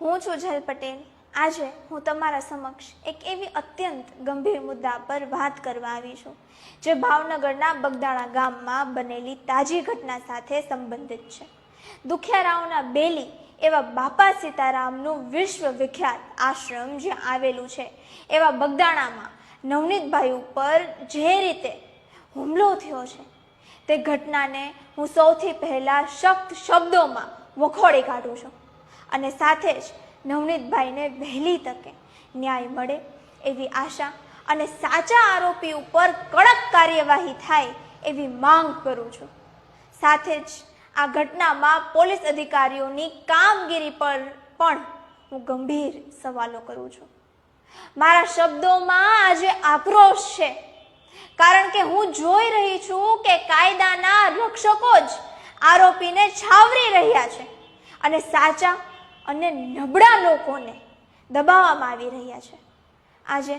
હું છું જલ પટેલ। આજે હું તમારા સમક્ષ એક એવી અત્યંત ગંભીર મુદ્દા પર વાત કરવા આવી છું જે ભાવનગરના બગદાણા ગામમાં બનેલી તાજી ઘટના સાથે સંબંધિત છે। દુખિયારાઓના બેલી એવા બાપા સીતારામનું વિશ્વ વિખ્યાત આશ્રમ જ્યાં આવેલું છે એવા બગદાણામાં નવનીતભાઈ ઉપર જે રીતે હુમલો થયો છે તે ઘટનાને હું સૌથી પહેલા સખ્ત શબ્દોમાં વખોડી કાઢું છું અને સાથે જ નવનીતભાઈને વહેલી તકે ન્યાય મળે એવી આશા અને સાચા આરોપી ઉપર કડક કાર્યવાહી થાય એવી માંગ કરું છું। સાથે જ આ ઘટનામાં પોલીસ અધિકારીઓની કામગીરી પર પણ હું ગંભીર સવાલો કરું છું। મારા શબ્દોમાં આજે આક્રોશ છે કારણ કે હું જોઈ રહી છું કે કાયદાના રક્ષકો જ આરોપીને છાવરી રહ્યા છે અને સાચા અને નબળા લોકોને દબાવવામાં આવી રહ્યા છે। આજે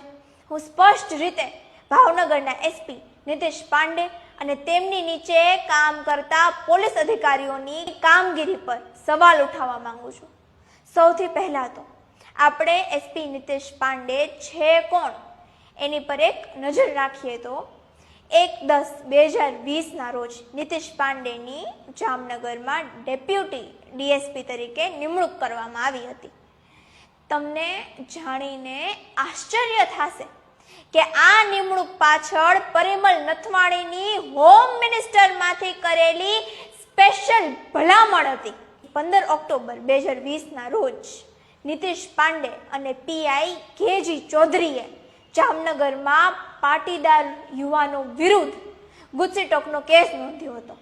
હું સ્પષ્ટ રીતે ભાવનગરના એસપી નીતિશ પાંડે અને તેમની નીચે કામ કરતા પોલીસ અધિકારીઓની કામગીરી પર સવાલ ઉઠાવવા માંગુ છું। સૌથી પહેલા તો આપણે એસપી નીતિશ પાંડે છે કોણ એની પર એક નજર રાખીએ તો 1/10/2020 રોજ નીતિશ પાંડેની જામનગરમાં ડેપ્યુટી ડીએસપી તરીકે નિમણૂક કરવામાં આવી હતી। તમને જાણીને આશ્ચર્ય થશે કે આ નિમણૂક પાછળ પરિમલ નથવાણીની હોમ મિનિસ્ટરમાંથી કરેલી સ્પેશિયલ ભલામણ હતી। 15 ઓક્ટોબર 2020 રોજ નીતિશ પાંડે અને પીઆઈ કેજી ચૌધરીએ જામનગરમાં પાટીદાર યુવાનો વિરુદ્ધ ગુસ્સીટોકનો કેસ નોંધ્યો હતો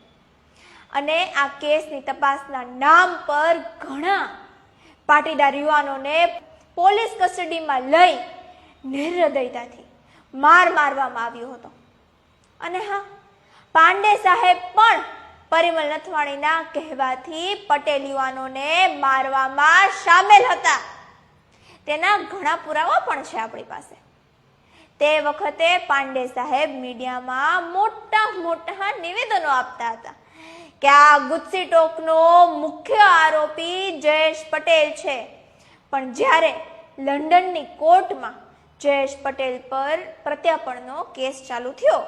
અને આ કેસની તપાસના નામ પર ઘણા પાટીદાર યુવાનોને પોલીસ કસ્ટડીમાં લઈ નિર્દયતાથી મારવામાં આવ્યો હતો અને હા, પાંડે સાહેબ પણ પરિમલ નથવાણીના કહેવાથી પટેલ યુવાનોને મારવામાં સામેલ હતા। તેના ઘણા પુરાવા પણ છે આપણી પાસે। તે વખતે પાંડે સાહેબ મીડિયામાં મોટા નિવેદનો આપતા હતા કે આ ગુસ્સીટોકનો મુખ્ય આરોપી જયેશ પટેલ છે, પણ જ્યારે લંડનની કોર્ટમાં જયેશ પટેલ પર પ્રત્યાર્પણનો કેસ ચાલુ થયો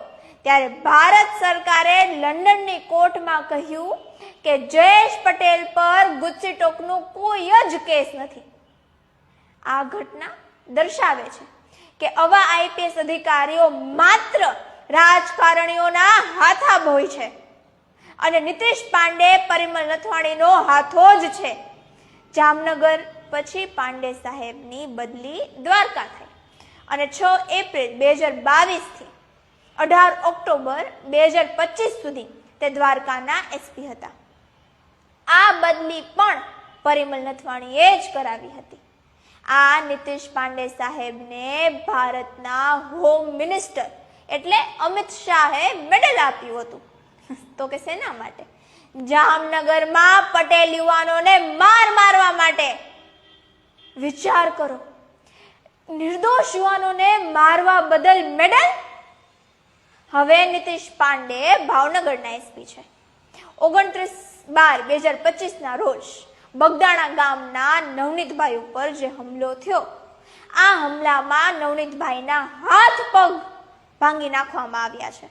ત્યારે ભારત સરકારે લંડનની કોર્ટમાં કહ્યું કે જયેશ પટેલ પર ગુસ્સીટોકનો કોઈ જ કેસ નથી। આ ઘટના દર્શાવે છે કે આવા આઈપીએસ અધિકારીઓ માત્ર રાજકારણીઓના હાથાભોય છે અને નીતિશ પાંડે પરિમલ નથવાણીનો હાથો જ છે। જામનગર પછી પાંડે સાહેબની બદલી દ્વારકા થઈ અને 6 એપ્રિલ 2022 થી 18 ઓક્ટોબર 2025 સુધી તે દ્વારકાના એસપી હતા। આ બદલી પણ પરિમલ નથવાણીએ જ કરાવી હતી। આ નીતિશ પાંડે સાહેબને ભારતના હોમ મિનિસ્ટર એટલે અમિત શાહે મેડલ આપ્યું હતું તો કે શેના માટે? જામનગરમાં પટેલ યુવાનોને મારવા માટે। વિચાર કરો, નિર્દોષ યુવાનોને મારવા બદલ મેડલ। હવે નીતિશ પાંડે ભાવનગરના એસપી છે। 29/12/2025 રોજ બગદાણા ગામના નવનીતભાઈ ઉપર જે હુમલો થયો, આ હુમલામાં નવનીતભાઈના હાથ પગ ભાંગી નાખવામાં આવ્યા છે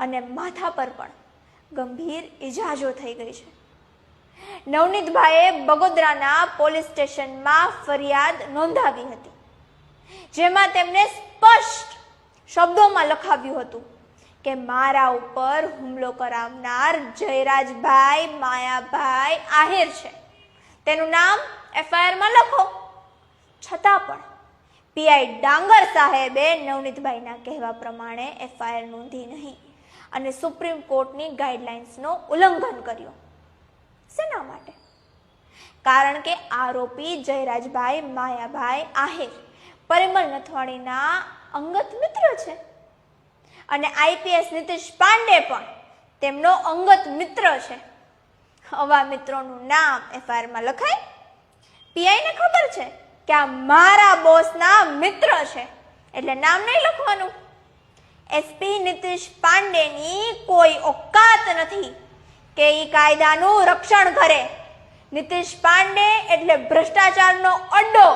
અને માથા પર પણ ગંભીર ઈજાઓ થઈ ગઈ છે। નવનીતભાઈએ બગોદરાના પોલીસ સ્ટેશનમાં ફરિયાદ નોંધાવી હતી જેમાં તેમને સ્પષ્ટ શબ્દોમાં લખાવ્યું હતું કે મારા ઉપર હુમલો કરાવનાર જયરાજભાઈ માયાભાઈ આહિર છે, તેનું નામ એફઆઈઆરમાં લખો। છતાં પણ પીઆઈ ડાંગર સાહેબે નવનીતભાઈના કહેવા પ્રમાણે એફઆઈઆર નોંધી નહીં અને સુપ્રીમ કોર્ટની ગાઈડલાઇન્સનો ઉલ્લંઘન કર્યું। શેના માટે? કારણ કે આરોપી જયરાજભાઈ માયાભાઈ આહિર પરિમલ નથવાણીના અંગત મિત્ર છે અને આઈપીએસ નીતિશ પાંડે પણ તેમનો અંગત મિત્ર છે। આવા મિત્રોનું નામ એફઆઈઆરમાં લખાય? પીઆઈને ખબર છે કે આ મારા બોસના મિત્ર છે એટલે નામ નહીં લખવાનું। એસપી નીતિશ પાંડેની કોઈ ઓકાત નથી કે એ કાયદાનું રક્ષણ કરે। નીતિશ પાંડે એટલે ભ્રષ્ટાચારનો અડ્ડો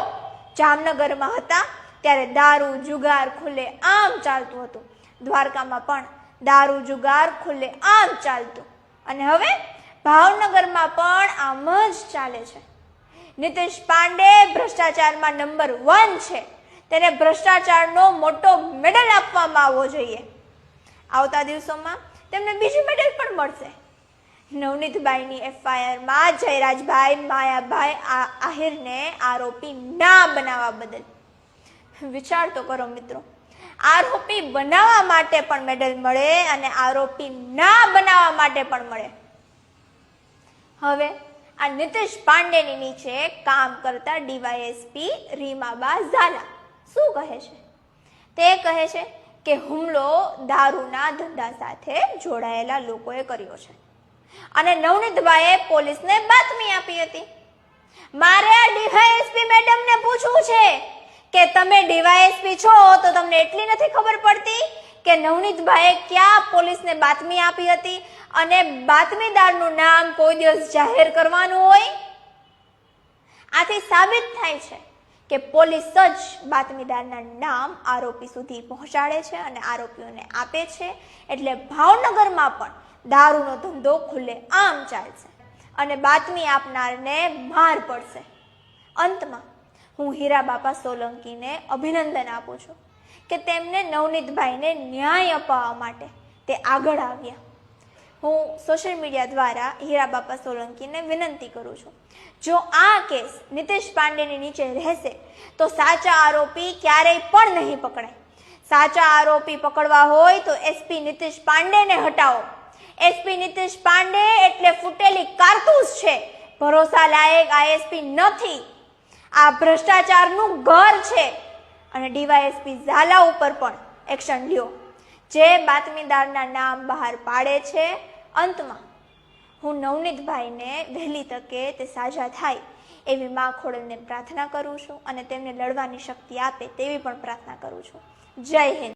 જામનગરમાં હતા ત્યારે દારૂ જુગાર ખુલ્લે આમ ચાલતું હતું. દ્વારકામાં પણ દારૂ જુગાર ખુલ્લે આમ ચાલતું અને હવે ભાવનગરમાં પણ આમ જ ચાલે છે. નીતિશ પાંડે ભ્રષ્ટાચારમાં નંબર 1 છે. તેને ભ્રષ્ટાચારનો મોટો મેડલ આપવામાં આવવો જોઈએ. આવતા દિવસોમાં તેમને બીજું મેડલ પણ મળશે. નવનીતબાઈની એફઆઈઆરમાં જયરાજભાઈ માયાભાઈ આહિરને આરોપી ના બનાવવા બદલ વિચાર તો કરો મિત્રો. આરોપી બનાવવા માટે પણ મેડલ મળે અને આરોપી ના બનાવવા માટે પણ મળે. હવે આ નીતિશ પાંડેની નીચે કામ કરતા ડીવાયએસપી રીમાબા ઝાલા શું કહે છે? તે કહે છે કે હુમલો દારૂના ધંધા સાથે જોડાયેલા લોકોએ કર્યો છે અને નવનીતભાઈએ પોલીસને બાતમી આપી હતી. મારે આ ડીવાયએસપી મેડમને પૂછવું છે કે તમે ડીવાયએસપી છો તો તમને એટલી નથી ખબર પડતી કે નવનીતભાઈએ ક્યાં પોલીસને બાતમી આપી હતી અને બાતમીદારનું નામ કોઈ દિવસ જાહેર કરવાનું હોય? આથી સાબિત થાય છે કે પોલીસ જ બાતમીદારના નામ આરોપી સુધી પહોંચાડે છે અને આરોપીઓને આપે છે. એટલે ભાવનગરમાં પણ દારૂનો ધંધો ખુલ્લે આમ ચાલશે અને બાતમી આપનારને માર પડશે. અંતમાં હું હીરાબાપા સોલંકીને અભિનંદન આપું છું કે તેમને નવનીતભાઈને ન્યાય અપાવવા માટે તે આગળ આવ્યા. હું સોશિયલ મીડિયા દ્વારા હીરાબાપા સોલંકીને વિનંતી કરું છું, જો આ કેસ નીતિશ પાંડેની નીચે રહેશે તો સાચા આરોપી ક્યારેય પણ નહીં પકડાય. સાચા આરોપી પકડવા હોય તો એસપી નીતિશ પાંડેને હટાવો. એસપી નીતિશ પાંડે એટલે ફૂટેલી કારતૂસ છે, ભરોસા લાયક આઈએસપી નથી. આ ભ્રષ્ટાચારનું ઘર છે અને ડીવાયએસપી ઝાલા ઉપર પણ એક્શન લ્યો જે બાતમીદારના નામ બહાર પાડે છે. અંતમાં હું નવનીતભાઈને વહેલી તકે તે સાજા થાય એવી મા ખોડલને પ્રાર્થના કરું છું અને તેમને લડવાની શક્તિ આપે તેવી પણ પ્રાર્થના કરું છું. જય હિન્દ.